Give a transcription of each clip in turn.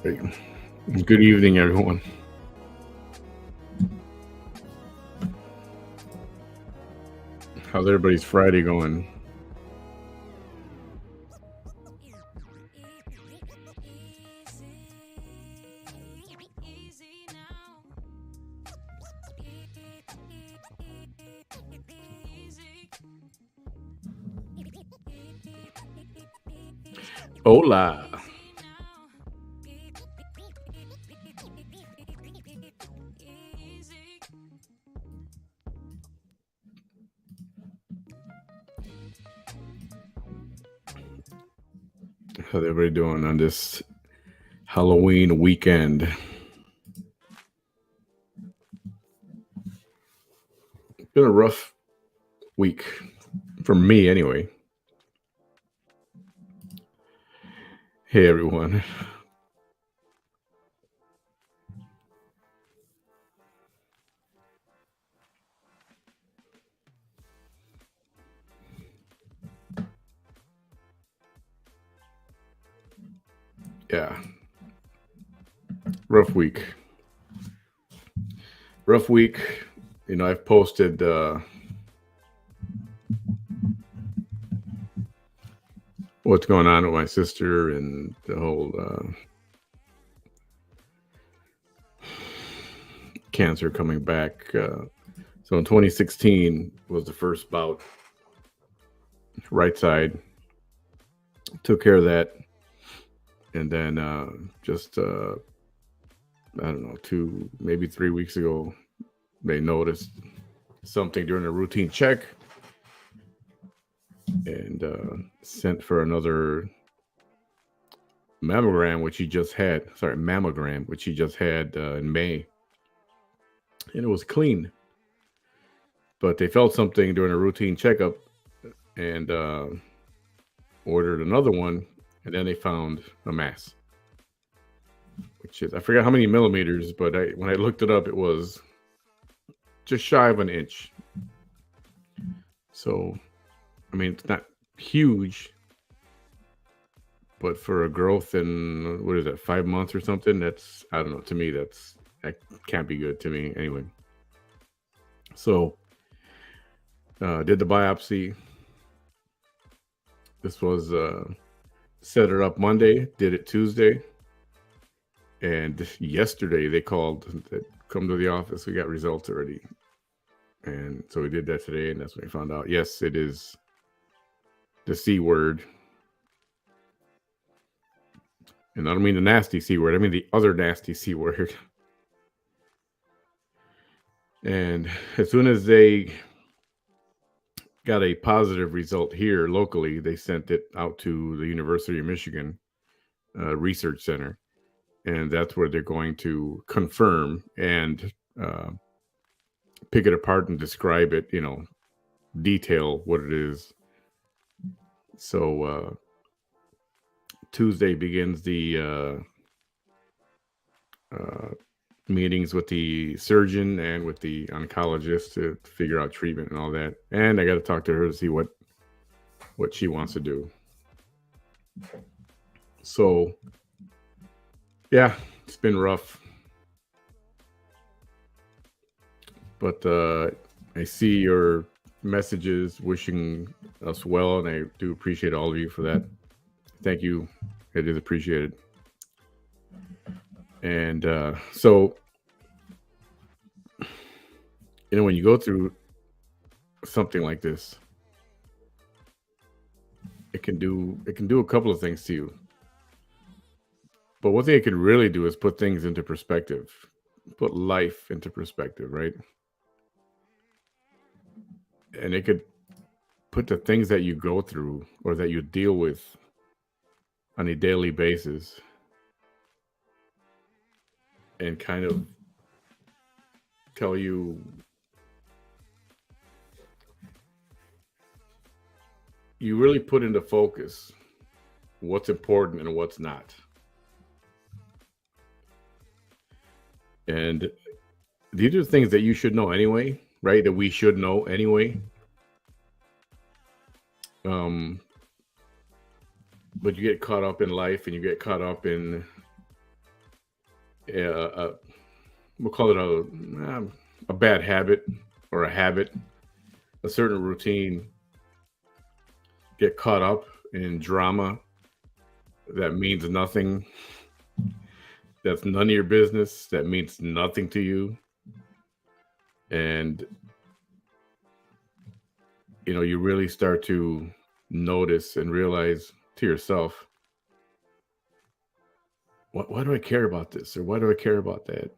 Hey, good evening, everyone. How's everybody's Friday going? Hola. How's everybody doing on this Halloween weekend? Been a rough week for me, anyway. Hey, everyone. Yeah, rough week. Rough week. I've posted what's going on with my sister and the whole cancer coming back. So in 2016 was the first bout, right side. Took care of that, and then just I don't know, 2 maybe 3 weeks ago, they noticed something during a routine check and sent for another mammogram, which he just had. Sorry, mammogram, which he just had in May, and it was clean. But they felt something during a routine checkup and ordered another one, and then they found a mass, which is I forgot how many millimeters, but when I looked it up, it was just shy of an inch. So, I mean, it's not huge, but for a growth in what is that, 5 months or something? That's I don't know. To me, that can't be good to me anyway. So, did the biopsy. This was set it up Monday. Did it Tuesday, and yesterday they called. Come to the office. We got results already, and so we did that today, and that's when we found out. Yes, it is the C word. And I don't mean the nasty C word. I mean the other nasty C word. And as soon as they got a positive result here locally, they sent it out to the University of Michigan Research Center. And that's where they're going to confirm and pick it apart and describe it, detail what it is. So Tuesday begins the meetings with the surgeon and with the oncologist to figure out treatment and all that. And I got to talk to her to see what she wants to do. So, yeah, it's been rough. But I see your messages wishing us well, and I do appreciate all of you for that. Thank you. It is appreciated. And so, when you go through something like this, it can do a couple of things to you. But one thing it can really do is put things into perspective, put life into perspective, right? And it could put the things that you go through or that you deal with on a daily basis and kind of tell you really put into focus what's important and what's not. And these are things that you should know anyway, right? That we should know anyway. But you get caught up in life and you get caught up in uh, we'll call it a bad habit or a habit, a certain routine, get caught up in drama that means nothing, that's none of your business, that means nothing to you. And, you really start to notice and realize to yourself, why do I care about this? Or why do I care about that?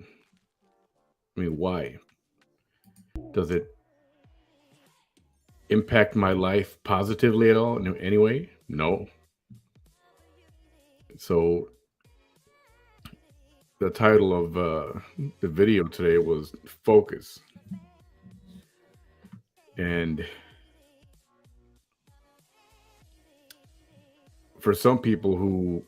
I mean, why? Does it impact my life positively at all in any way? No. So the title of the video today was Focus. And for some people who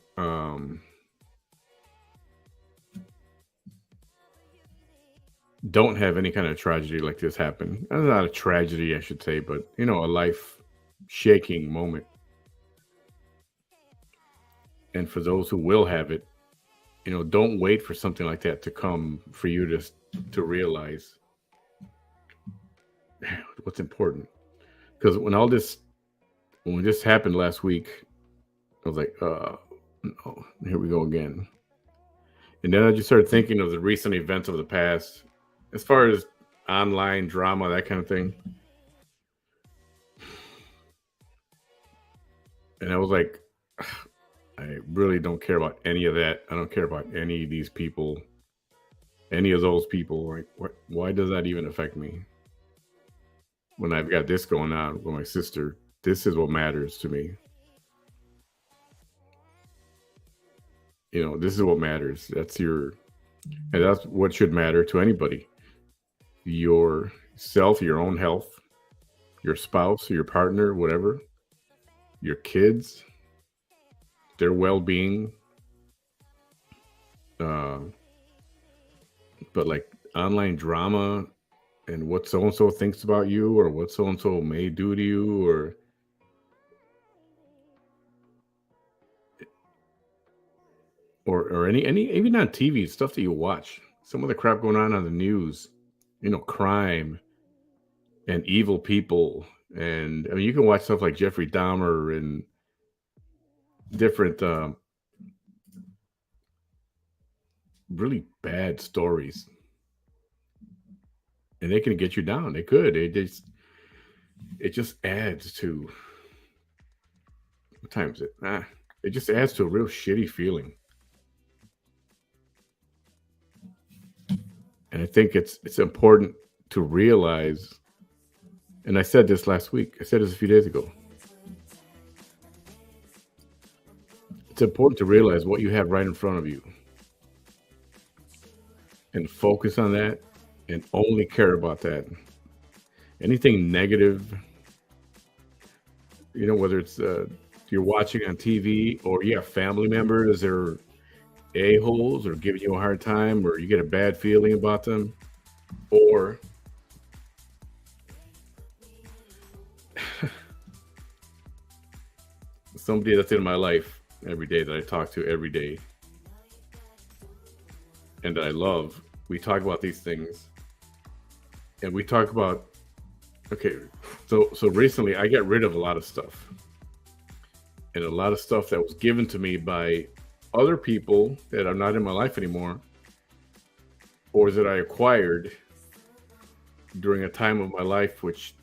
don't have any kind of tragedy like this happen, not a tragedy, I should say, but a life shaking moment. And for those who will have it, don't wait for something like that to come for you to realize what's important. Because when this happened last week, I was like, no, here we go again. And then I just started thinking of the recent events of the past, as far as online drama, that kind of thing. And I was like, I really don't care about any of that. I don't care about any of these people, any of those people. Like, why does that even affect me? When I've got this going on with my sister, this is what matters to me. This is what matters. And that's what should matter to anybody. Your self, your own health, your spouse, your partner, whatever, your kids, their well-being. Uh, but like online drama and what so and so thinks about you, or what so and so may do to you, or any even on TV stuff that you watch. Some of the crap going on the news, crime and evil people, and I mean you can watch stuff like Jeffrey Dahmer and different really bad stories, and they can get you down. They could. It just adds to what time is it? It just adds to a real shitty feeling. And I think it's important to realize, and I said this last week, I said this a few days ago. It's important to realize what you have right in front of you and focus on that and only care about that. Anything negative, whether it's you're watching on TV, or you have family members that are a-holes or giving you a hard time, or you get a bad feeling about them, or somebody that's in my life every day that I talk to every day and that I love, we talk about these things. And we talk about, okay, so recently I got rid of a lot of stuff. And a lot of stuff that was given to me by other people that are not in my life anymore, or that I acquired during a time of my life which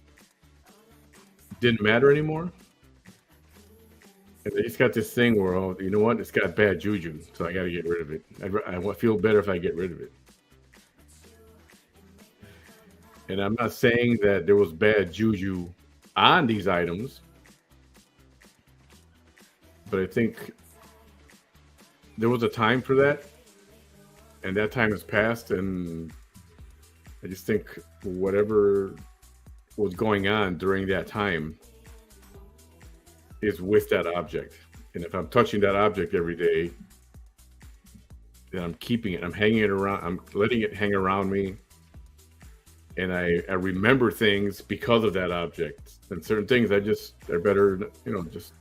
didn't matter anymore. And they just got this thing where, oh, you know what? It's got bad juju, so I got to get rid of it. I feel better if I get rid of it. And I'm not saying that there was bad juju on these items, but I think there was a time for that, and that time has passed. And I just think whatever was going on during that time is with that object. And if I'm touching that object every day, then I'm keeping it. I'm hanging it around. I'm letting it hang around me. And I remember things because of that object. And certain things they're better, it's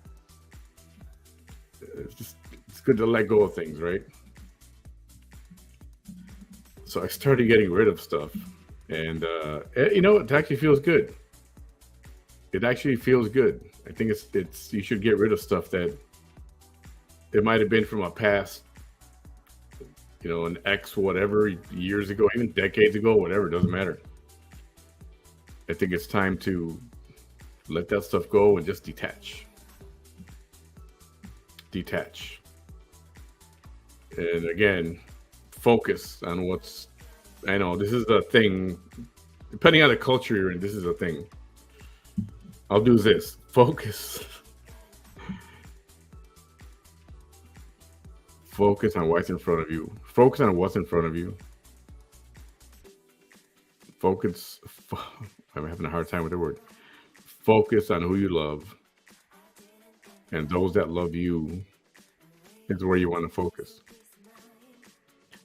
good to let go of things, right? So I started getting rid of stuff, and it actually feels good. It actually feels good. I think it's you should get rid of stuff that it might have been from a past, an X whatever years ago, even decades ago, whatever. It doesn't matter. I think it's time to let that stuff go and just detach. Detach. And again, focus on what's. I know this is the thing. Depending on the culture you're in, this is a thing. I'll do this. Focus. Focus on what's in front of you. Focus on what's in front of you. Focus. I'm having a hard time with the word. Focus on who you love. And those that love you is where you want to focus.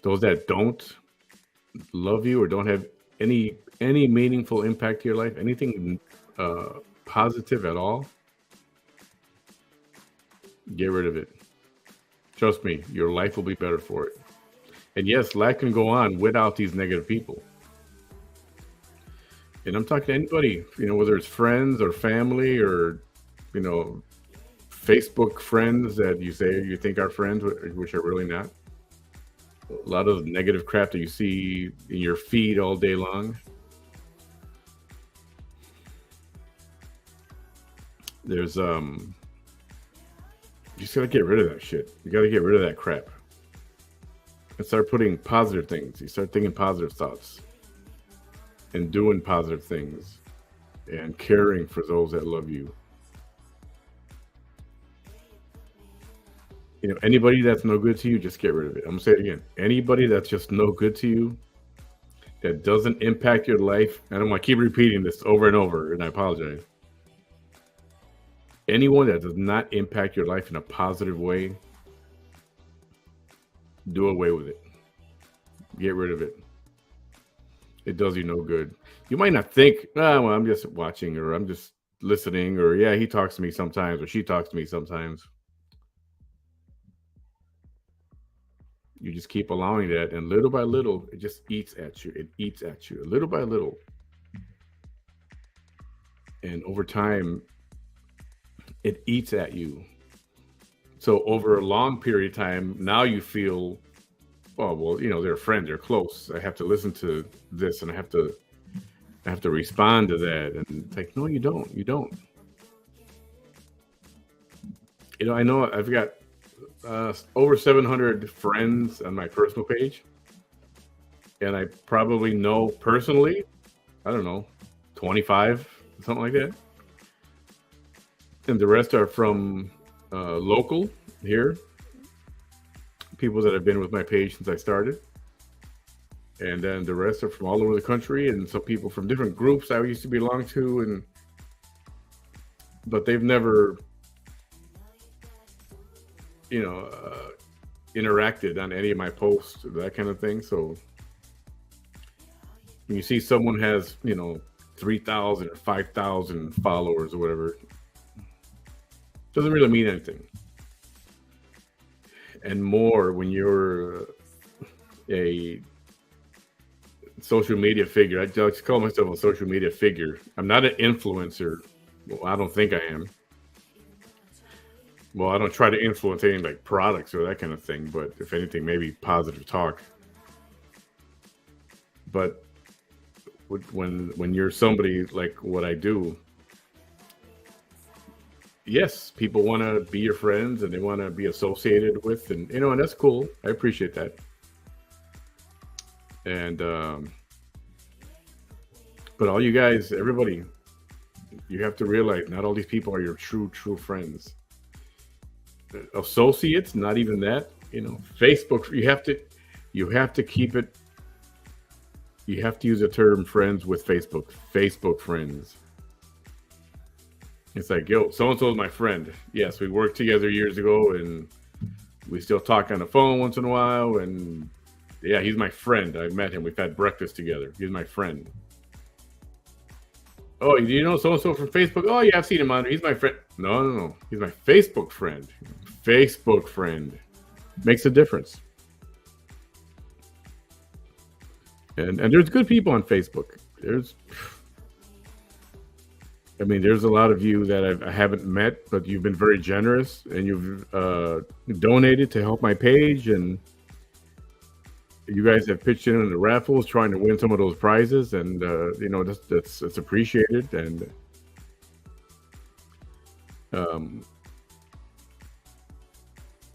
Those that don't love you or don't have any meaningful impact to your life, anything positive at all, get rid of it. Trust me, your life will be better for it. And yes, life can go on without these negative people. And I'm talking to anybody, whether it's friends or family or, Facebook friends that you say you think are friends, which are really not. A lot of negative crap that you see in your feed all day long. There's you just gotta get rid of that shit. You gotta get rid of that crap and start putting positive things. You start thinking positive thoughts and doing positive things and caring for those that love you. Anybody that's no good to you, just get rid of it. I'm gonna say it again. Anybody that's just no good to you, that doesn't impact your life, and I'm gonna keep repeating this over and over, and I apologize. Anyone that does not impact your life in a positive way, do away with it. Get rid of it. It does you no good. You might not think, well, I'm just watching, or I'm just listening, or yeah, he talks to me sometimes, or she talks to me sometimes. You just keep allowing that, and little by little, it just eats at you. It eats at you, little by little. And over time, it eats at you. So over a long period of time, now you feel, oh, well, they're friends, they're close. I have to listen to this, and I have to respond to that. And it's like, no, you don't. You don't. I know I've got over 700 friends on my personal page, and I probably know personally, I don't know, 25, something like that. And the rest are from local here, people that have been with my page since I started. And then the rest are from all over the country, and some people from different groups I used to belong to, but they've never interacted on any of my posts, that kind of thing. So when you see someone has 3,000 or 5,000 followers or whatever, doesn't really mean anything. And more when you're a social media figure. I just call myself a social media figure. I'm not an influencer. Well, I don't think I am. Well, I don't try to influence any like products or that kind of thing, but if anything, maybe positive talk. But when you're somebody like what I do, yes, people want to be your friends and they want to be associated with, and and that's cool. I appreciate that. And but all you guys, everybody, you have to realize not all these people are your true friends. Associates, not even that. Facebook, you have to keep it. You have to use the term friends with Facebook friends. It's like, yo, so-and-so is my friend. Yes, we worked together years ago, and we still talk on the phone once in a while, and yeah, he's my friend. I met him. We've had breakfast together. He's my friend. Oh, you know so-and-so from Facebook? Oh, yeah, I've seen him on there. He's my friend. No. He's my Facebook friend. Facebook friend. Makes a difference. And there's good people on Facebook. There's a lot of you that I haven't met, but you've been very generous and you've donated to help my page, and you guys have pitched in the raffles, trying to win some of those prizes, and that's appreciated. And um,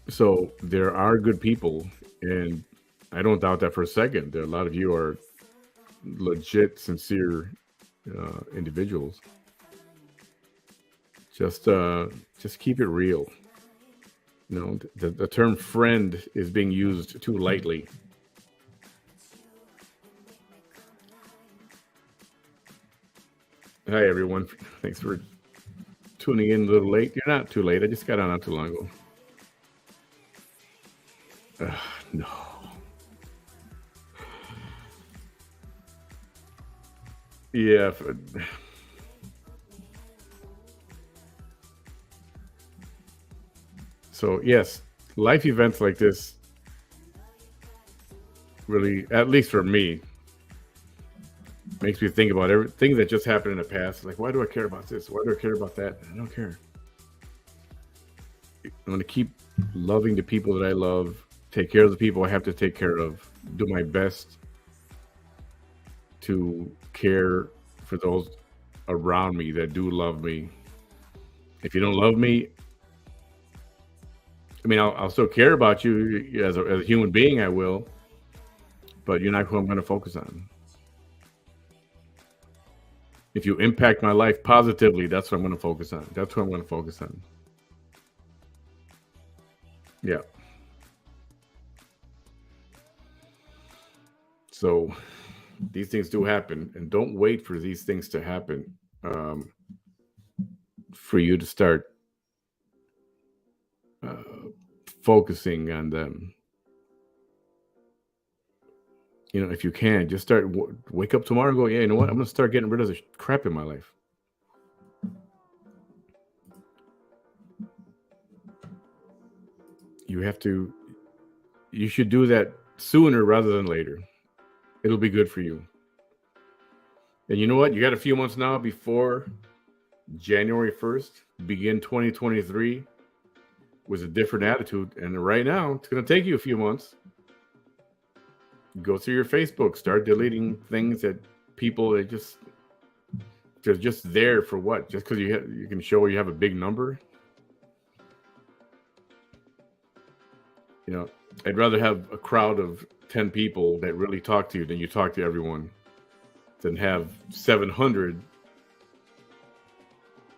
so there are good people, and I don't doubt that for a second. There, a lot of you are legit, sincere individuals. Just keep it real. The term friend is being used too lightly. Hi, everyone. Thanks for tuning in a little late. You're not too late. I just got on not too long ago. No. Yeah. So, yes, life events like this really, at least for me, makes me think about everything that just happened in the past. Like, why do I care about this? Why do I care about that? I don't care. I'm going to keep loving the people that I love, take care of the people I have to take care of, do my best to care for those around me that do love me. If you don't love me, I'll still care about you as a human being. I will, but you're not who I'm going to focus on. If you impact my life positively, that's what I'm going to focus on. That's what I'm going to focus on. Yeah. So these things do happen, and don't wait for these things to happen for you to start focusing on them. If you can, just wake up tomorrow and go, yeah, you know what? I'm going to start getting rid of the crap in my life. You should do that sooner rather than later. It'll be good for you. And you know what? You got a few months now before January 1st, begin 2023 with a different attitude. And right now, it's going to take you a few months. Go through your Facebook, start deleting things that people they're just there for what? Just because you can show you have a big number. I'd rather have a crowd of 10 people that really talk to you than you talk to everyone, than have 700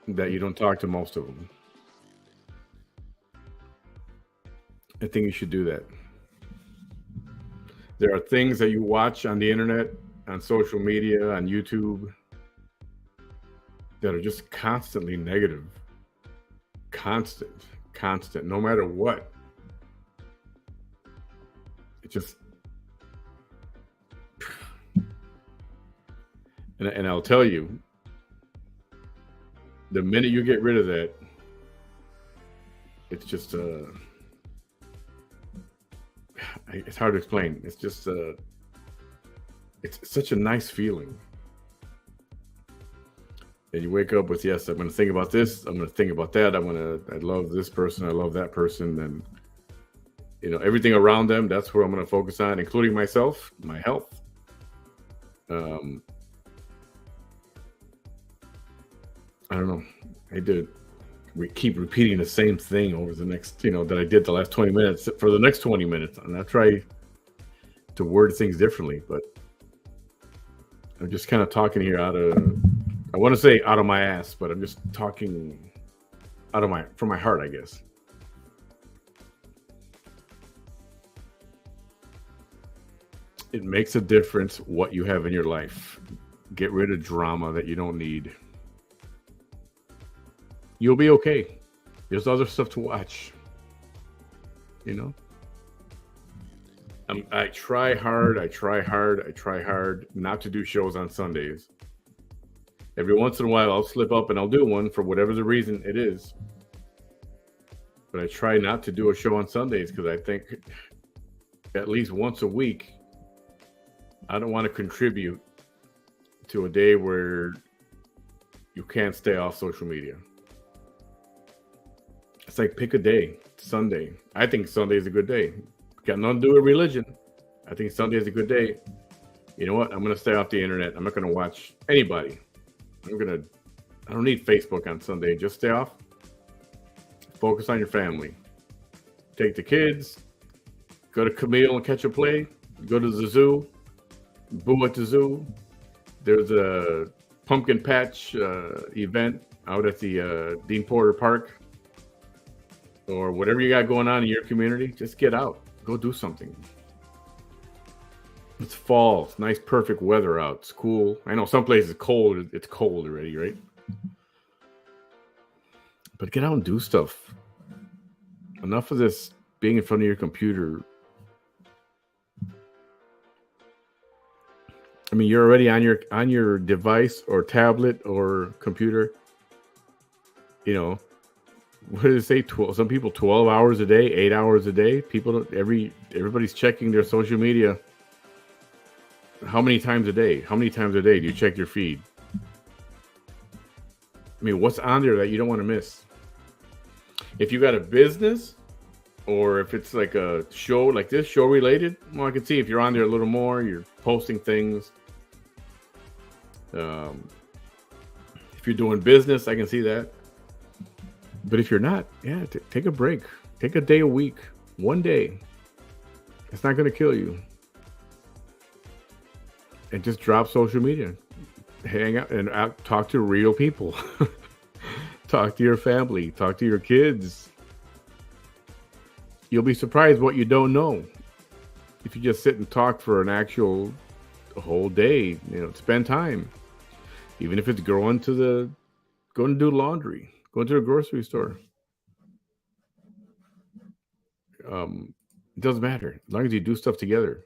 that you don't talk to most of them. I think you should do that. There are things that you watch on the internet, on social media, on YouTube, that are just constantly negative. Constant, no matter what. It just, and I'll tell you, the minute you get rid of that, it's just it's hard to explain. It's just it's such a nice feeling. And you wake up with, yes, I'm going to think about this. I'm going to think about that. I love this person. I love that person. And, everything around them, that's where I'm going to focus on, including myself, my health. I don't know. We keep repeating the same thing over the next, that I did the last 20 minutes for the next 20 minutes. And I try to word things differently, but I'm just kind of talking here I want to say out of my ass, but I'm just talking from my heart, I guess. It makes a difference what you have in your life. Get rid of drama that you don't need. You'll be okay. There's other stuff to watch. I try hard not to do shows on Sundays. Every once in a while, I'll slip up and I'll do one for whatever the reason it is. But I try not to do a show on Sundays because I think at least once a week, I don't want to contribute to a day where you can't stay off social media. It's like pick a day. Sunday. I think Sunday is a good day. Got nothing to do with religion. I think Sunday is a good day. You know what? I'm gonna stay off the internet. I'm not gonna watch anybody. I don't need Facebook on Sunday. Just stay off. Focus on your family. Take the kids. Go to Camille and catch a play. Go to the zoo. Boo at the zoo. There's a pumpkin patch event out at the Dean Porter Park, or whatever you got going on in your community. Just get out. Go do something. It's fall. It's nice, perfect weather out. It's cool. I know some places cold. It's cold already, right? But get out and do stuff. Enough of this being in front of your computer. I mean, you're already on your device or tablet or computer. You know, what did it say? 12, some people 12 hours a day, 8 hours a day. Everybody's checking their social media. How many times a day? How many times a day do you check your feed? I mean, what's on there that you don't want to miss? If you got a business, or if it's like a show like this, show related, well, I can see if you're on there a little more, you're posting things. If you're doing business, I can see that. But if you're not, yeah, take a break. Take a day a week, 1 day. It's not going to kill you. And just drop social media. Hang out and talk to real people. Talk to your family. Talk to your kids. You'll be surprised what you don't know if you just sit and talk for a whole day. You know, spend time. Even if it's going to do laundry, going to the grocery store. It doesn't matter as long as you do stuff together.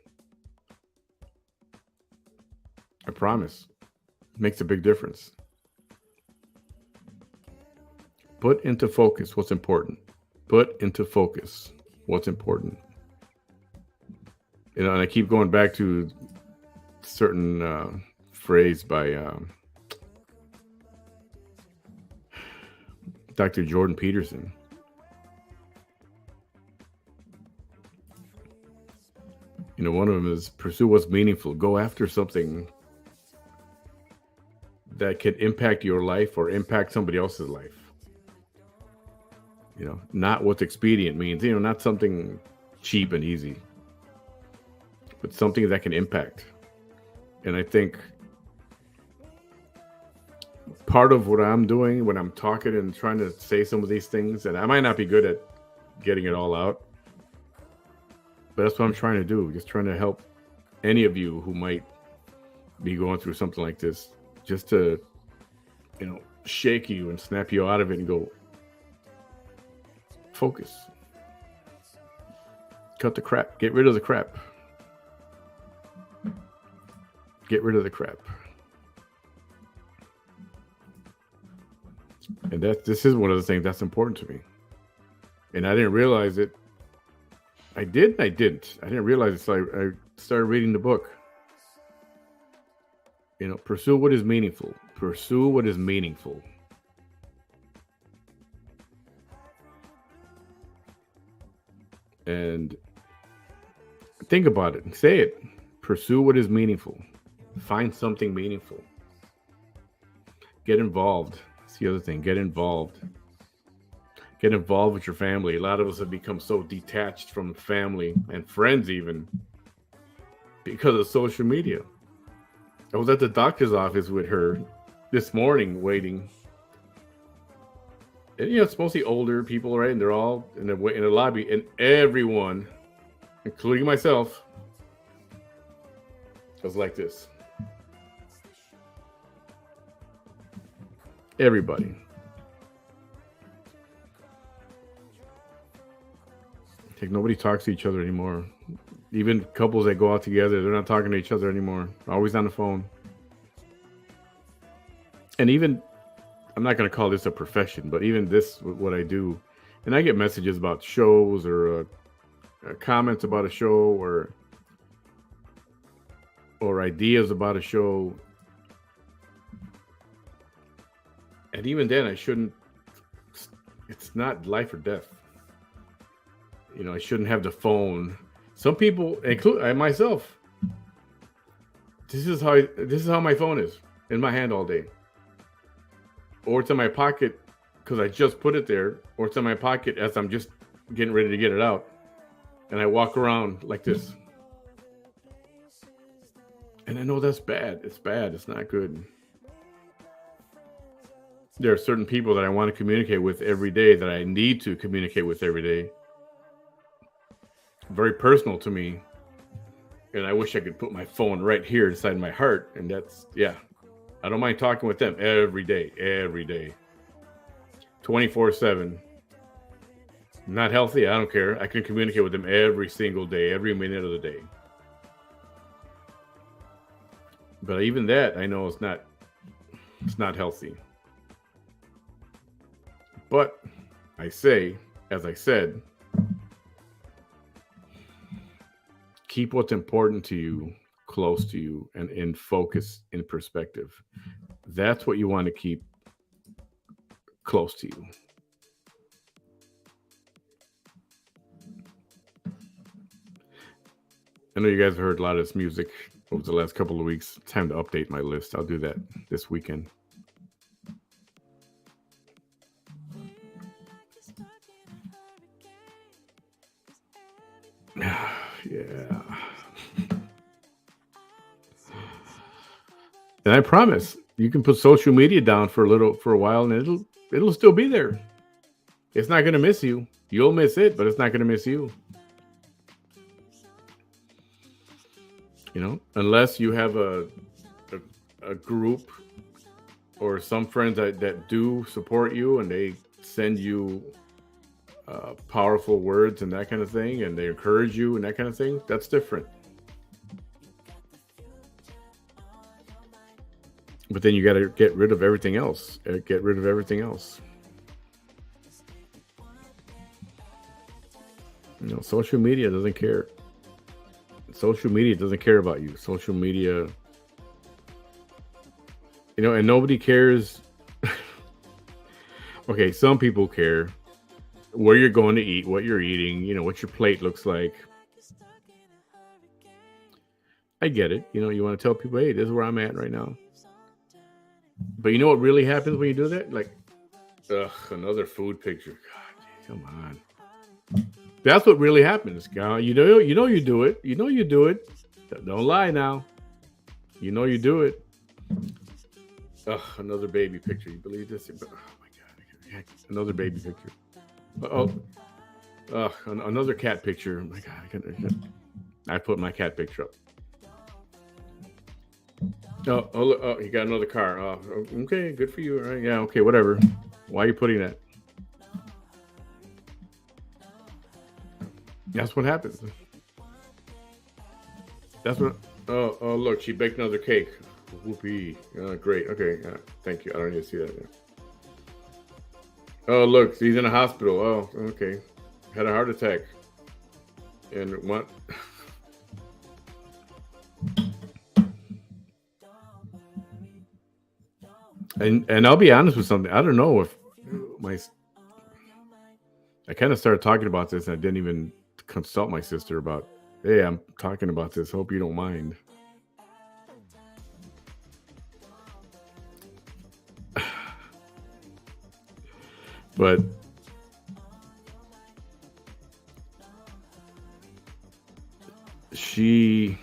I promise, it makes a big difference. Put into focus what's important. Put into focus what's important. You know, and I keep going back to certain phrase by Dr. Jordan Peterson. You know, one of them is pursue what's meaningful. Go after something that could impact your life or impact somebody else's life. You know, not what's expedient means, you know, not something cheap and easy, but something that can impact. And I think part of what I'm doing when I'm talking and trying to say some of these things, and I might not be good at getting it all out, but that's what I'm trying to do. Just trying to help any of you who might be going through something like this, just to, you know, shake you and snap you out of it and go, focus. Cut the crap. Get rid of the crap. Get rid of the crap. And this is one of the things that's important to me. And I didn't realize it. I didn't. I didn't realize it. So I started reading the book. You know, pursue what is meaningful. Pursue what is meaningful. And think about it and say it. Pursue what is meaningful. Find something meaningful. Get involved. That's the other thing. Get involved. Get involved with your family. A lot of us have become so detached from family and friends even because of social media. I was at the doctor's office with her this morning waiting. And, you know, it's mostly older people, right? And they're all in the lobby. And everyone, including myself, was like this. Everybody. Like nobody talks to each other anymore. Even couples that go out together, they're not talking to each other anymore. Always on the phone. And even, I'm not going to call this a profession, but even this, what I do, and I get messages about shows or comments about a show, or or ideas about a show. And even then, I shouldn't. It's not life or death. I shouldn't have the phone. Some people, include I myself, this is how my phone is in my hand all day, or it's in my pocket because I just put it there, or it's in my pocket as I'm just getting ready to get it out, and I walk around like this. And I know that's bad. It's bad. It's not good. There are certain people that I want to communicate with every day, that I need to communicate with every day. Very personal to me. And I wish I could put my phone right here inside my heart. And that's, yeah. I don't mind talking with them every day. 24/7. Not healthy. I don't care. I can communicate with them every single day, every minute of the day. But even that, I know it's not healthy. But I say, as I said, keep what's important to you close to you and in focus, in perspective. That's what you want to keep close to you. I know you guys have heard a lot of this music over the last couple of weeks. Time to update my list. I'll do that this weekend. Yeah. And I promise you can put social media down for a while and it'll still be there. It's not going to miss you. You'll miss it, but it's not going to miss you. Unless you have a group or some friends that do support you and they send you powerful words and that kind of thing, and they encourage you and that kind of thing, that's different. But then you got to get rid of everything else. Social media doesn't care. Social media doesn't care about you. Social media, and nobody cares. Okay, some people care where you're going to eat, what you're eating, what your plate looks like. I get it. You want to tell people, hey, this is where I'm at right now. But you know what really happens when you do that? Like, another food picture. God, come on. That's what really happens. God, you do it. You do it. Don't lie now. You do it. Another baby picture. You believe this? Oh my God. Another baby picture. Another cat picture. Oh my God. I put my cat picture up. Oh, you got another car. Okay, good for you. All right, yeah, okay, whatever. Why are you putting that? That's what happens. That's what. Oh, look, she baked another cake. Whoopee. Great. Okay, thank you. I don't need to see that. Oh, look, he's in a hospital. Oh, okay. Had a heart attack. And what? And I'll be honest with something. I don't know if I kind of started talking about this and I didn't even consult my sister about, hey, I'm talking about this. Hope you don't mind. But she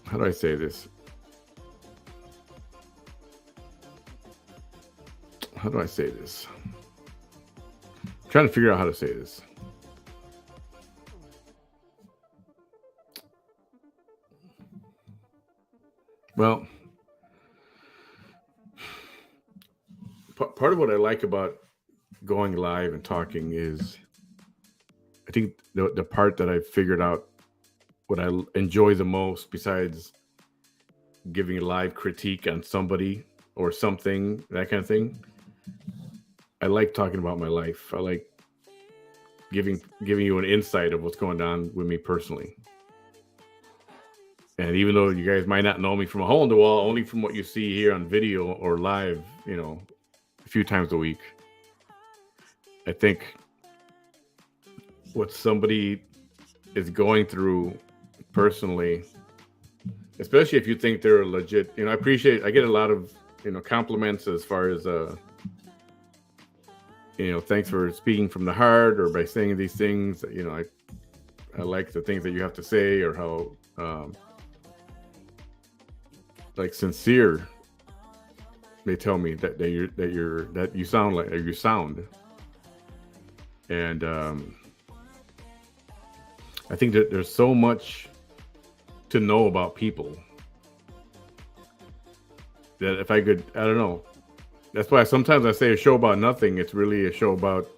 how do I say this? I'm trying to figure out how to say this. Well, part of what I like about going live and talking is, I think the part that I figured out what I enjoy the most, besides giving a live critique on somebody or something, that kind of thing, I like talking about my life. I like giving you an insight of what's going on with me personally. And even though you guys might not know me from a hole in the wall, only from what you see here on video or live, a few times a week, I think what somebody is going through personally, especially if you think they're legit, I get a lot of, compliments as far as, thanks for speaking from the heart or by saying these things. I like the things that you have to say or how, like sincere they tell me that you sound like, or you sound. And I think that there's so much to know about people that if I could, I don't know. That's why sometimes I say a show about nothing. It's really a show about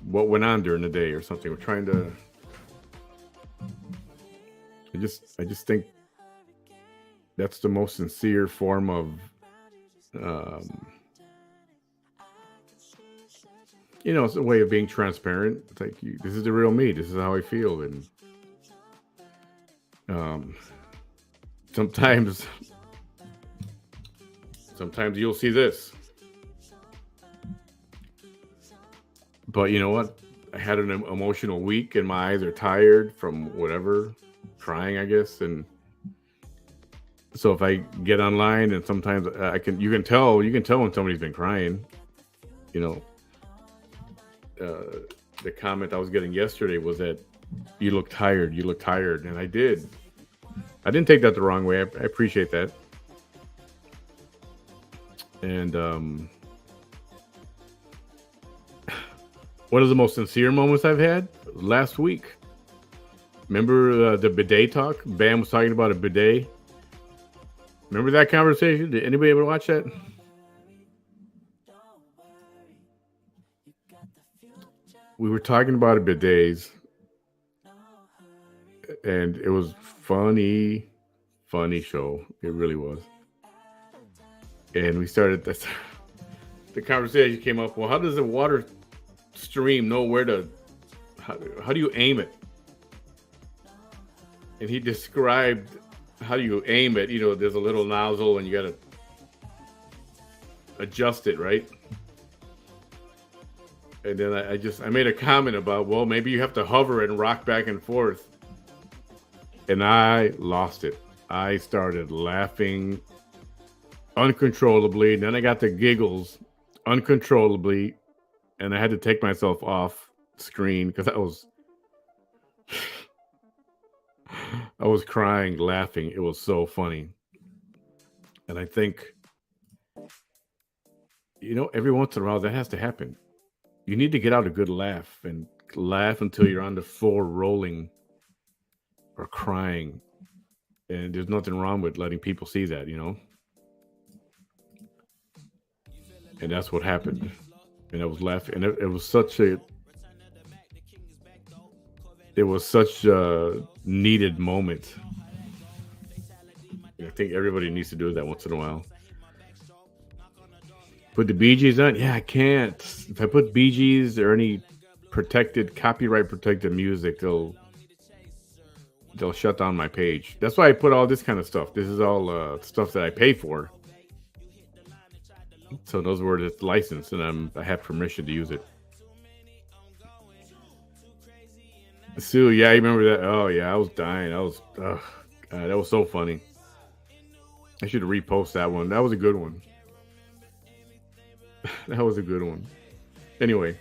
what went on during the day or something. We're trying to. I just think that's the most sincere form of, it's a way of being transparent. It's like this is the real me. This is how I feel, and sometimes you'll see this. But you know what? I had an emotional week and my eyes are tired from whatever, crying, I guess. And so if I get online and sometimes you can tell when somebody's been crying, the comment I was getting yesterday was that you look tired. And I did. I didn't take that the wrong way. I appreciate that. And, one of the most sincere moments I've had last week. Remember the bidet talk? Bam was talking about a bidet. Remember that conversation? Did anybody ever watch that? We were talking about bidets, and it was funny show. It really was. And we started this. The conversation came up. Well, how does the water stream know where to? How do you aim it? And he described how do you aim it. There's a little nozzle, and you got to adjust it, right? And then I made a comment about, well, maybe you have to hover it and rock back and forth. And I lost it. I started laughing uncontrollably. And then I got the giggles uncontrollably. And I had to take myself off screen because I was crying, laughing. It was so funny. And I think, every once in a while that has to happen. You need to get out a good laugh and laugh until you're on the floor rolling or crying. And there's nothing wrong with letting people see that, And that's what happened. And I was laughing. And it was such a needed moment. I think everybody needs to do that once in a while. Put the Bee Gees on? Yeah, I can't. If I put Bee Gees or any copyright protected music, they'll shut down my page. That's why I put all this kind of stuff. This is all stuff that I pay for. So those were just licensed, and I have permission to use it. Sue, yeah, you remember that? Oh yeah, I was dying. God, that was so funny. I should repost that one. That was a good one. That was a good one. Anyway,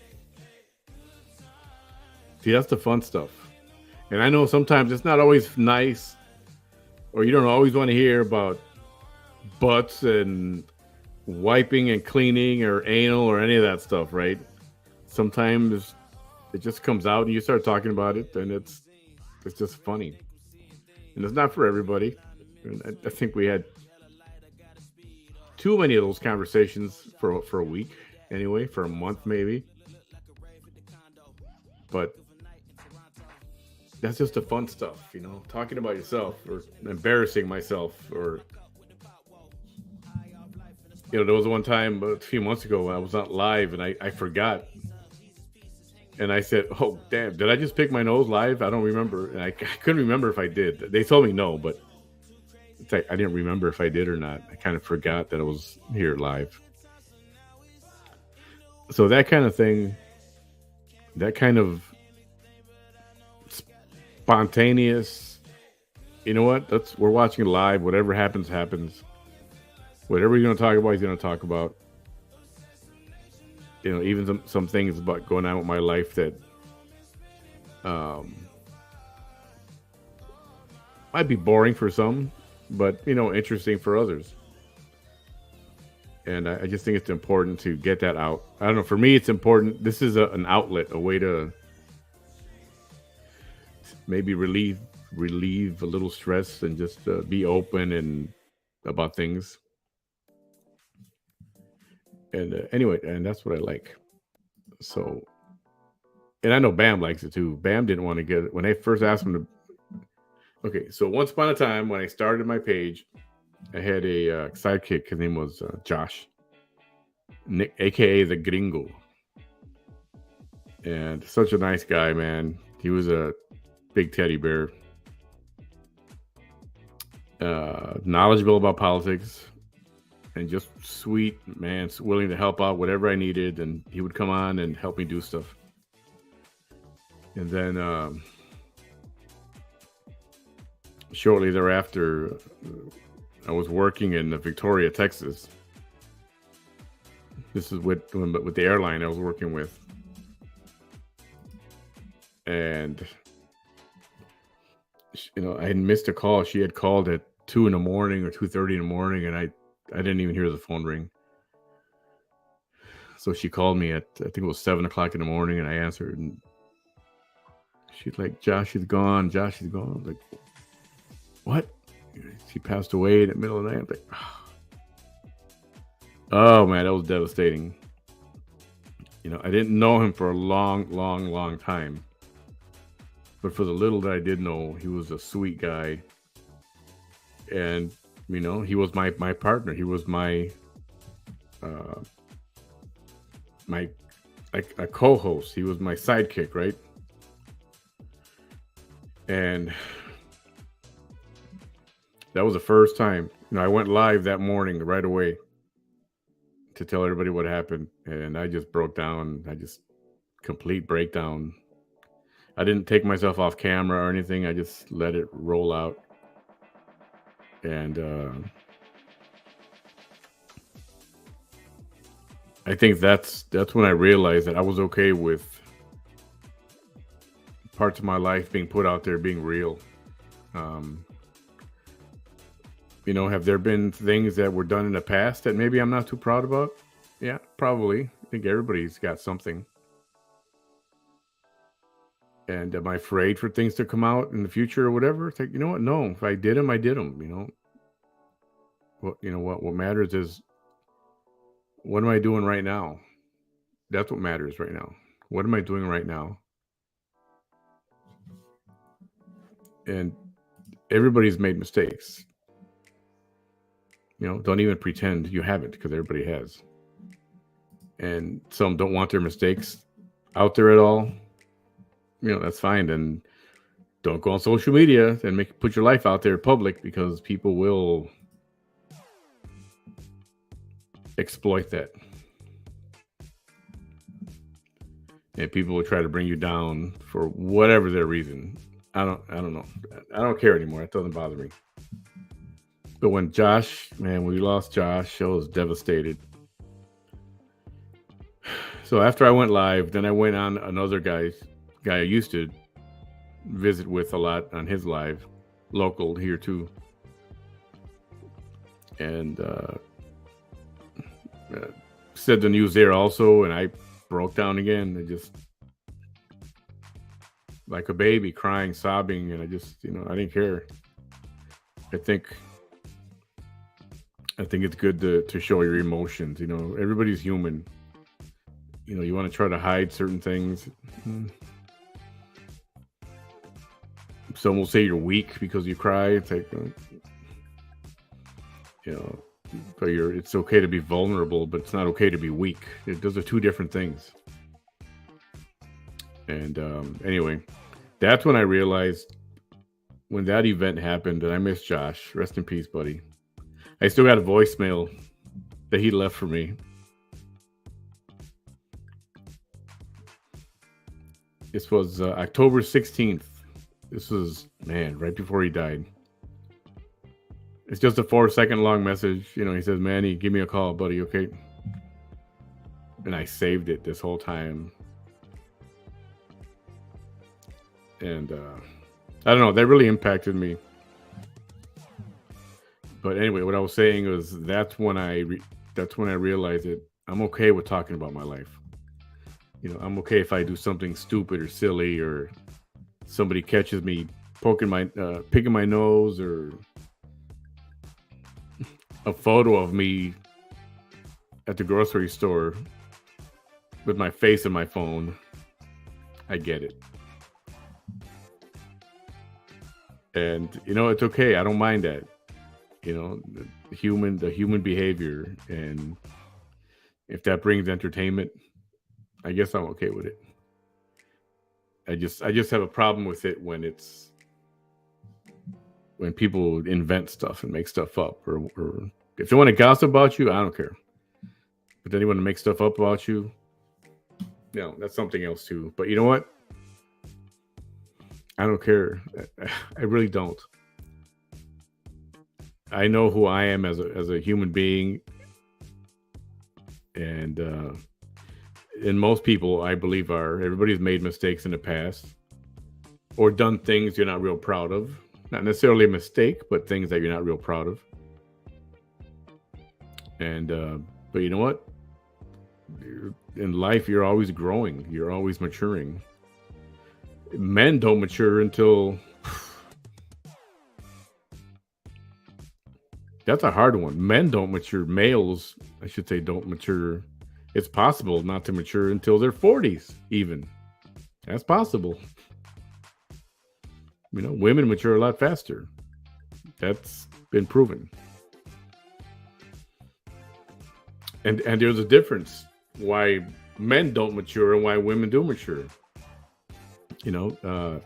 see, that's the fun stuff. And I know sometimes it's not always nice, or you don't always want to hear about butts and wiping and cleaning or anal or any of that stuff, right? Sometimes it just comes out and you start talking about it, and it's just funny. And it's not for everybody. And I think we had too many of those conversations for a week, anyway, for a month maybe. But that's just the fun stuff, talking about yourself or embarrassing myself, or there was one time a few months ago when I was not live and I forgot And I said, "Oh, damn! Did I just pick my nose live? I don't remember." And I couldn't remember if I did. They told me no, but it's like I didn't remember if I did or not. I kind of forgot that I was here live. So that kind of thing, that kind of spontaneous. You know what? That's we're watching it live. Whatever happens, happens. Whatever you're going to talk about, he's going to talk about. Even some things about going on with my life that um, might be boring for some, but interesting for others. And I just think it's important to get that out. I don't know. For me, it's important. This is an outlet, a way to maybe relieve a little stress and just be open and about things. And anyway, and that's what I like. So, and I know Bam likes it too. Bam didn't want to get it when I first asked him to. Okay, so once upon a time when I started my page, I had a sidekick. His name was Josh, Nick, aka the Gringo, and such a nice guy, man. He was a big teddy bear, knowledgeable about politics, and just sweet man, willing to help out whatever I needed, and he would come on and help me do stuff. And then shortly thereafter, I was working in Victoria, Texas. This is with the airline I was working with, and I had missed a call. She had called at 2 in the morning or 2:30 in the morning, and I didn't even hear the phone ring. So she called me at I think it was 7 o'clock in the morning, and I answered, and she's like, "Josh is gone. Josh is gone." I'm like, what? She passed away in the middle of the night. I'm like, oh man, that was devastating. I didn't know him for a long, long, long time. But for the little that I did know, he was a sweet guy. And, he was my partner. He was my a co-host. He was my sidekick, right? And that was the first time. I went live that morning right away to tell everybody what happened, and I just broke down. I just complete breakdown. I didn't take myself off camera or anything. I just let it roll out. And I think that's when I realized that I was okay with parts of my life being put out there, being real. Have there been things that were done in the past that maybe I'm not too proud about? Yeah, probably. I think everybody's got something. And am I afraid for things to come out in the future or whatever? It's like, you know what? No, if I did them, I did them. What matters is, what am I doing right now? That's what matters right now. What am I doing right now? And everybody's made mistakes. Don't even pretend you haven't, because everybody has. And some don't want their mistakes out there at all. That's fine. And don't go on social media and put your life out there public, because people will exploit that. And people will try to bring you down for whatever their reason. I don't know. I don't care anymore. It doesn't bother me. But when we lost Josh, I was devastated. So after I went live, then I went on another guy I used to visit with a lot on his live, local here too. And said the news there also, and I broke down again. I just, like a baby, crying, sobbing, and I just, I didn't care. I think it's good to show your emotions. Everybody's human. You want to try to hide certain things. Some will say you're weak because you cry. It's like, but it's okay to be vulnerable, but it's not okay to be weak. Those are two different things. And anyway, that's when I realized when that event happened that I miss Josh. Rest in peace, buddy. I still got a voicemail that he left for me. This was October 16th. This was, man, right before he died. It's just a 4-second long message. You know, he says, Manny, give me a call, buddy, okay? And I saved it this whole time. And I don't know, that really impacted me. But anyway, what I was saying was that's when I realized that I'm okay with talking about my life. You know, I'm okay if I do something stupid or silly, or somebody catches me picking my nose, or a photo of me at the grocery store with my face in my phone. I get it. And you know, it's okay. I don't mind that. You know, the human behavior, and if that brings entertainment, I guess I'm okay with it. I just have a problem with it when people invent stuff and make stuff up, or if they want to gossip about you, I don't care. But then they want to make stuff up about you, no, that's something else too. But you know what? I don't care. I really don't. I know who I am as a human being, and most people, I believe, everybody's made mistakes in the past, or done things you're not real proud of. Not necessarily a mistake, but things that you're not real proud of. And but you know what? In life, you're always growing. You're always maturing. Men don't mature until that's a hard one. Men don't mature. Males, I should say, don't mature. It's possible not to mature until their 40s, even. That's possible. You know, women mature a lot faster. That's been proven. And there's a difference why men don't mature and why women do mature. You know,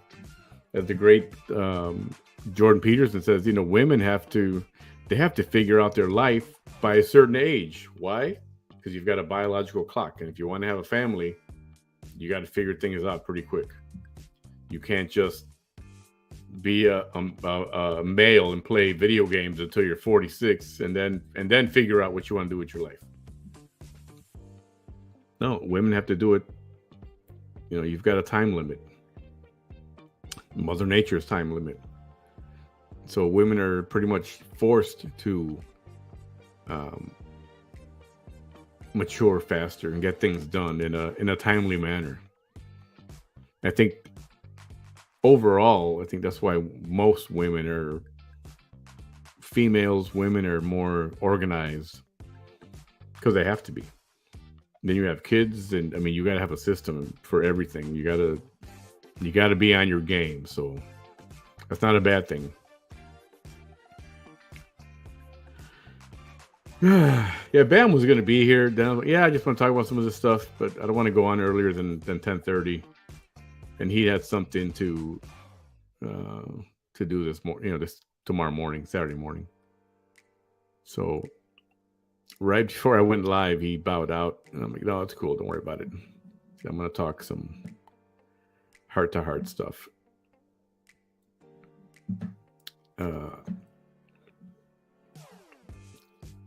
as the great Jordan Peterson says, you know, women have to figure out their life by a certain age. Why? Because you've got a biological clock, and if you want to have a family, you got to figure things out pretty quick. You can't just be a male and play video games until you're 46, and then figure out what you want to do with your life. No, women have to do it. You know, you've got a time limit. Mother Nature's time limit. So women are pretty much forced to mature faster and get things done in a timely manner. I think overall, I think that's why most women are more organized, because they have to be. Then you have kids, and I mean, you got to have a system for everything. You got to be on your game. So that's not a bad thing. Yeah, Bam was going to be here. Yeah, I just want to talk about some of this stuff, but I don't want to go on earlier than 10:30. And he had something to do this morning, this tomorrow morning, Saturday morning. So right before I went live, he bowed out, and I'm like, no, it's cool. Don't worry about it. I'm going to talk some heart-to-heart stuff.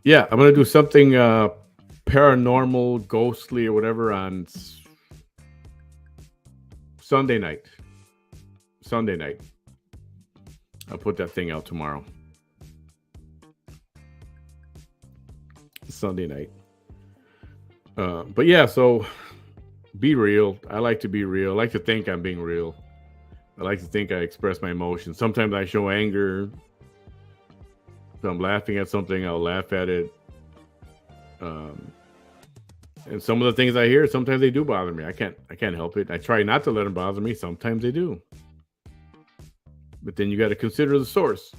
Yeah, I'm going to do something paranormal, ghostly, or whatever on Sunday night. I'll put that thing out tomorrow. Sunday night. But yeah, so be real. I like to be real. I like to think I'm being real. I like to think I express my emotions. Sometimes I show anger. If I'm laughing at something, I'll laugh at it. And some of the things I hear, sometimes they do bother me. I can't help it. I try not to let them bother me. Sometimes they do. But then you got to consider the source.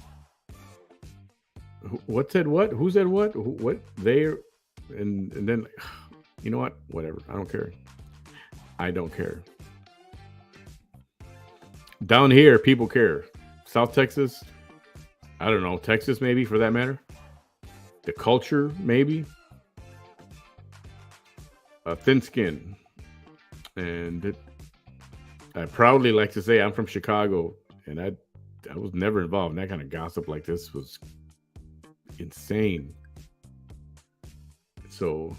What said what? Who said what? What they? And then, you know what? Whatever. I don't care. Down here, people care. South Texas, I don't know, Texas maybe for that matter. The culture, maybe. Thin skin. And I proudly like to say I'm from Chicago, and I was never involved in that kind of gossip like this. Was insane. So,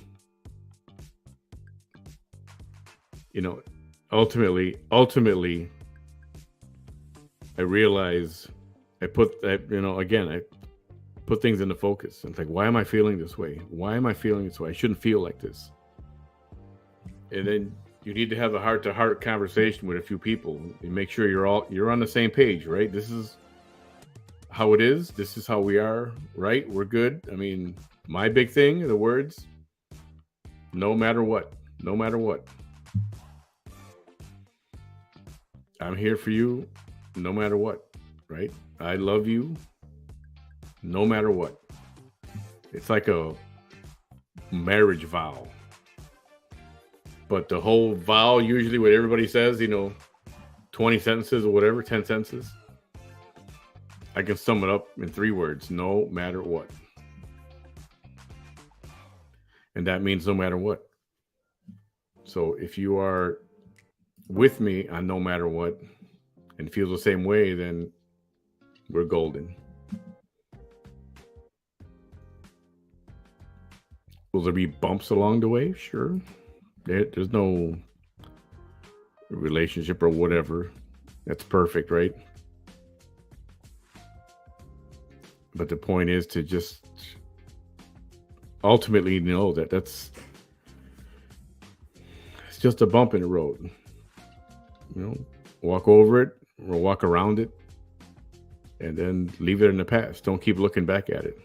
you know, ultimately, I realize I put things into focus. It's like, why am I feeling this way? Why am I feeling this way? I shouldn't feel like this. And then you need to have a heart-to-heart conversation with a few people and make sure you're on the same page, right? This is how it is. This is how we are, right? We're good. I mean, my big thing, the words, no matter what, no matter what. I'm here for you, no matter what, right? I love you, no matter what. It's like a marriage vow. But the whole vow, usually what everybody says, 20 sentences or whatever, 10 sentences. I can sum it up in 3 words, no matter what. And that means no matter what. So if you are with me on no matter what and feel the same way, then we're golden. Will there be bumps along the way? Sure. There's no relationship or whatever that's perfect, right? But the point is to just ultimately know that it's just a bump in the road. Walk over it or walk around it and then leave it in the past. Don't keep looking back at it.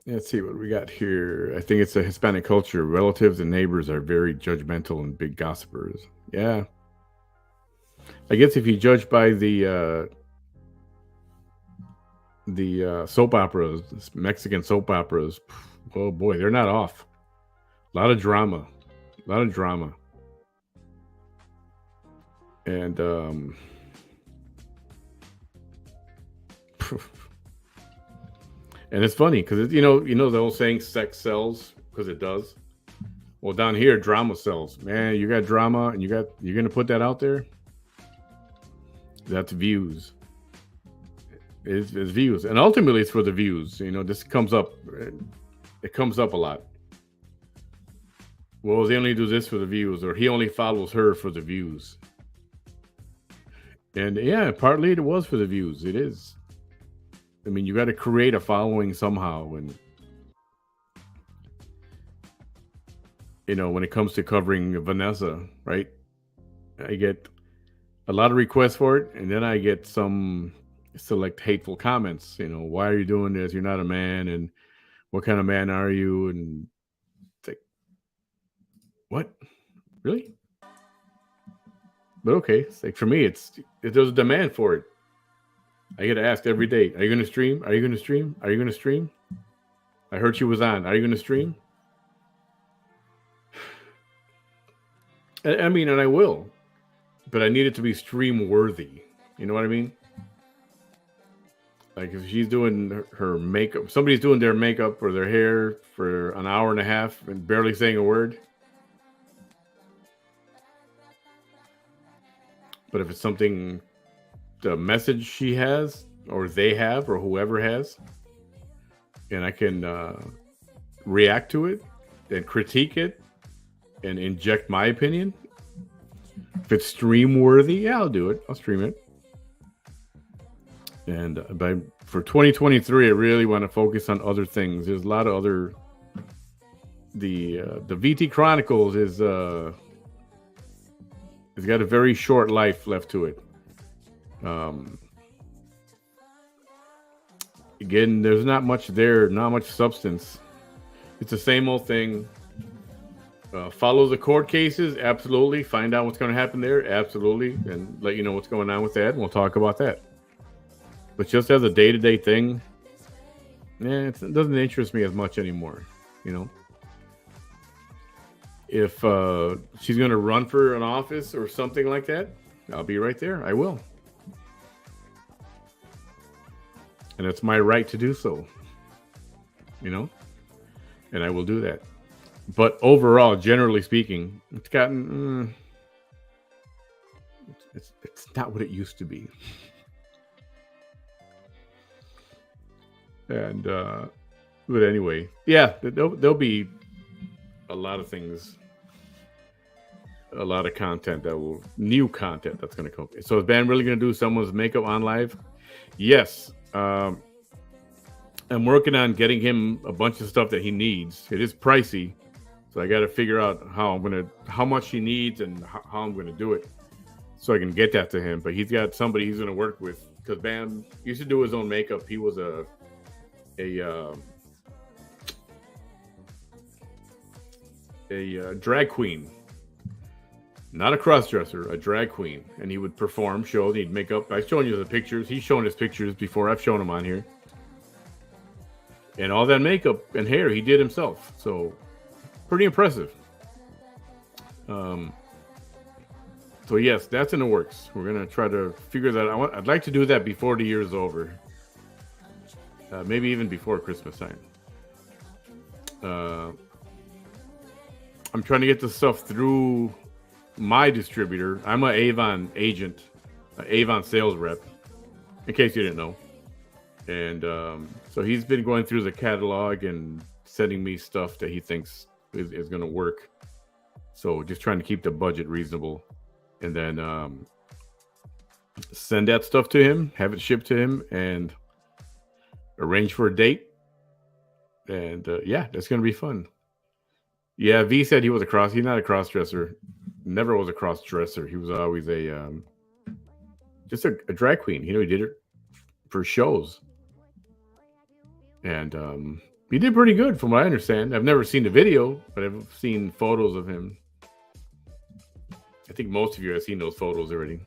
Let's see what we got here. I think it's a Hispanic culture. Relatives and neighbors are very judgmental and big gossipers. Yeah. I guess if you judge by the soap operas, Mexican soap operas, oh boy, they're not off. A lot of drama. And and it's funny because the old saying, sex sells, because it does. Well, down here, drama sells. Man, you got drama and you're gonna put that out there. That's views. It's views, and ultimately it's for the views. This comes up. It comes up a lot. Well, they only do this for the views, or he only follows her for the views. And yeah, partly it was for the views. It is. I mean, you got to create a following somehow, and when it comes to covering Vanessa, right? I get a lot of requests for it, and then I get some select hateful comments. Why are you doing this? You're not a man, and what kind of man are you? And it's like, what? Really? But okay, it's like for me, there's a demand for it. I get asked every day, are you going to stream? Are you going to stream? Are you going to stream? I heard she was on. Are you going to stream? I mean, and I will, but I need it to be stream worthy. You know what I mean? Like if she's doing her makeup, somebody's doing their makeup or their hair for an hour and a half and barely saying a word. But if it's something, the message she has or they have or whoever has, and I can react to it and critique it and inject my opinion, if it's stream worthy, yeah, I'll do it. I'll stream it. And for 2023, I really want to focus on other things. There's a lot of other. The VT Chronicles is it's got a very short life left to it. Again, there's not much there, not much substance. It's the same old thing. Follow the court cases, absolutely. Find out what's going to happen there, absolutely, and let you know what's going on with that. And we'll talk about that. But just as a day-to-day thing, it doesn't interest me as much anymore. If she's going to run for an office or something like that, I'll be right there. I will. And it's my right to do so, you know, and I will do that. But overall, generally speaking, it's gotten, it's not what it used to be. And, but anyway, yeah, there'll be a lot of things, a lot of content new content that's going to come. So is Ben really going to do someone's makeup on live? Yes. I'm working on getting him a bunch of stuff that he needs. It is pricey, so I got to figure out how much he needs and how I'm gonna do it, so I can get that to him. But he's got somebody he's gonna work with, because Bam used to do his own makeup. He was a drag queen, not a cross-dresser, a drag queen, and he would perform shows. He'd make up. I've shown you the pictures. He's shown his pictures before. I've shown them on here. And all that makeup and hair he did himself. So pretty impressive. So yes, that's in the works. We're going to try to figure that out. I'd like to do that before the year is over. Maybe even before Christmas time. I'm trying to get the stuff through my distributor. I'm an Avon agent, an Avon sales rep, in case you didn't know. And so he's been going through the catalog and sending me stuff that he thinks is going to work. So just trying to keep the budget reasonable, and then send that stuff to him, have it shipped to him, and arrange for a date. And yeah, that's going to be fun. Yeah, V said he's not a cross-dresser. Never was a cross-dresser. He was always just a drag queen. He did it for shows. And he did pretty good from what I understand. I've never seen the video, but I've seen photos of him. I think most of you have seen those photos already.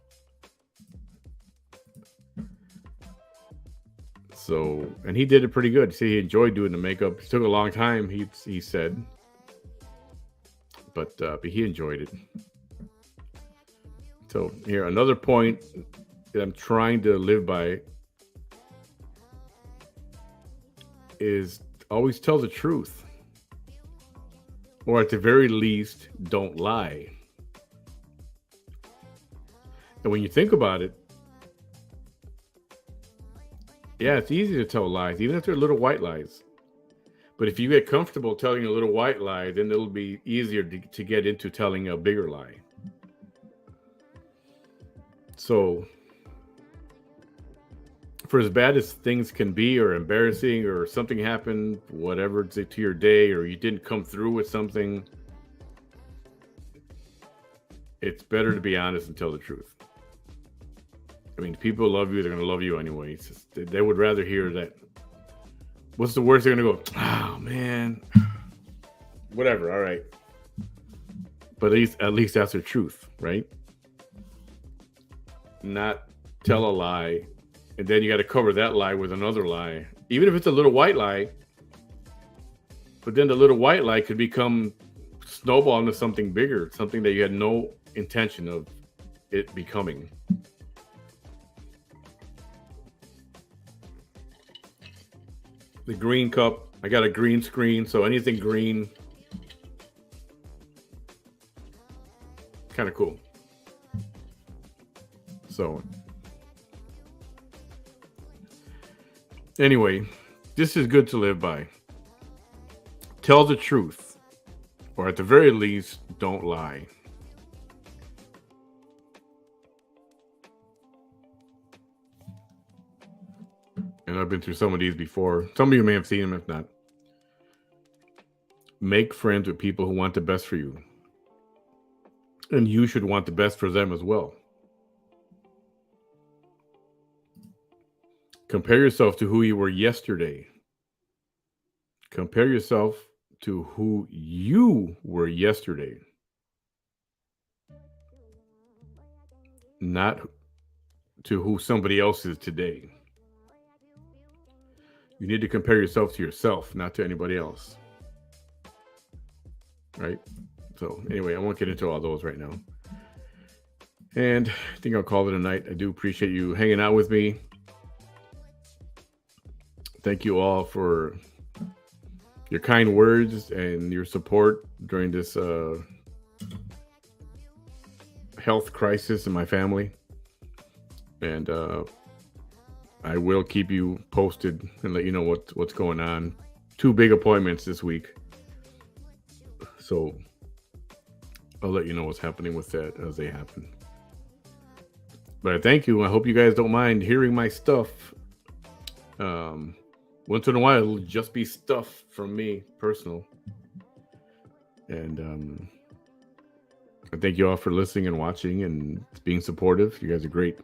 So, and he did it pretty good. See, he enjoyed doing the makeup. It took a long time, he said. But he enjoyed it. So here, another point that I'm trying to live by is always tell the truth, or at the very least, don't lie. And when you think about it, yeah, it's easy to tell lies, even if they're little white lies. But if you get comfortable telling a little white lie, then it'll be easier to get into telling a bigger lie. So, for as bad as things can be, or embarrassing, or something happened, whatever to your day, or you didn't come through with something, it's better to be honest and tell the truth. I mean, people love you, they're going to love you anyway. It's just, they would rather hear that. What's the worst they're going to go, oh, man. Whatever, all right. But at least that's the truth, right? Not tell a lie, and then you got to cover that lie with another lie. Even if it's a little white lie, but then the little white lie could become snowball into something bigger, something that you had no intention of it becoming. The green cup, I got a green screen, so anything green, kind of cool. So anyway, this is good to live by. Tell the truth, or at the very least, don't lie. And I've been through some of these before. Some of you may have seen them, if not. Make friends with people who want the best for you. And you should want the best for them as well. Compare yourself to who you were yesterday. Compare yourself to who you were yesterday. Not to who somebody else is today. You need to compare yourself to yourself, not to anybody else. Right? So anyway, I won't get into all those right now. And I think I'll call it a night. I do appreciate you hanging out with me. Thank you all for your kind words and your support during this health crisis in my family. And I will keep you posted and let you know what's going on. 2 big appointments this week. So I'll let you know what's happening with that as they happen. But thank you. I hope you guys don't mind hearing my stuff. Once in a while, it'll just be stuff from me, personal. And I thank you all for listening and watching and being supportive. You guys are great.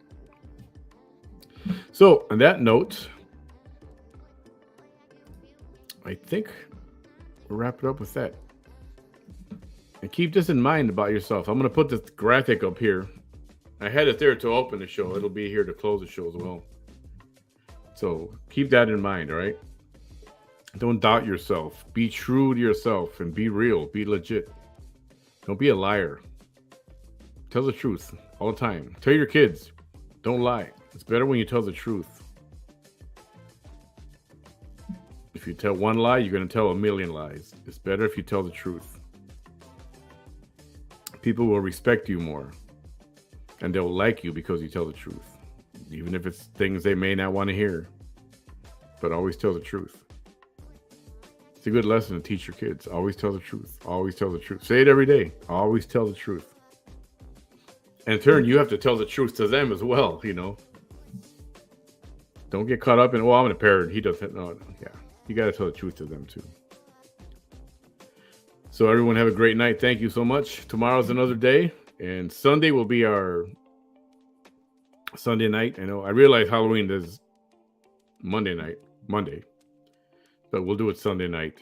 So, on that note, I think we'll wrap it up with that. And keep this in mind about yourself. I'm going to put this graphic up here. I had it there to open the show. It'll be here to close the show as well. So keep that in mind, all right? Don't doubt yourself. Be true to yourself and be real. Be legit. Don't be a liar. Tell the truth all the time. Tell your kids, don't lie. It's better when you tell the truth. If you tell one lie, you're going to tell a million lies. It's better if you tell the truth. People will respect you more. And they'll like you because you tell the truth. Even if it's things they may not want to hear. But always tell the truth. It's a good lesson to teach your kids. Always tell the truth. Always tell the truth. Say it every day. Always tell the truth. And in turn, you have to tell the truth to them as well, you know. Don't get caught up in, well, I'm a parent. He doesn't know. Yeah. You got to tell the truth to them too. So everyone have a great night. Thank you so much. Tomorrow's another day. And Sunday will be our Sunday night. I know. I realize Halloween is Monday. But we'll do it Sunday night.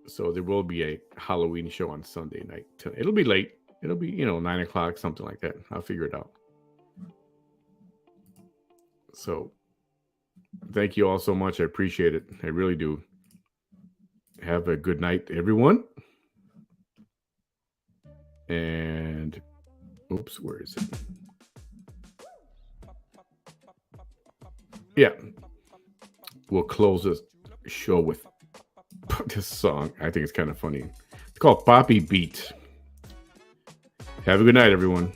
So there will be a Halloween show on Sunday night. It'll be late. It'll be, 9 o'clock, something like that. I'll figure it out. So thank you all so much. I appreciate it. I really do. Have a good night, everyone. And oops, where is it? Yeah. We'll close this show with this song. I think it's kind of funny. It's called Poppy Beat. Have a good night, everyone.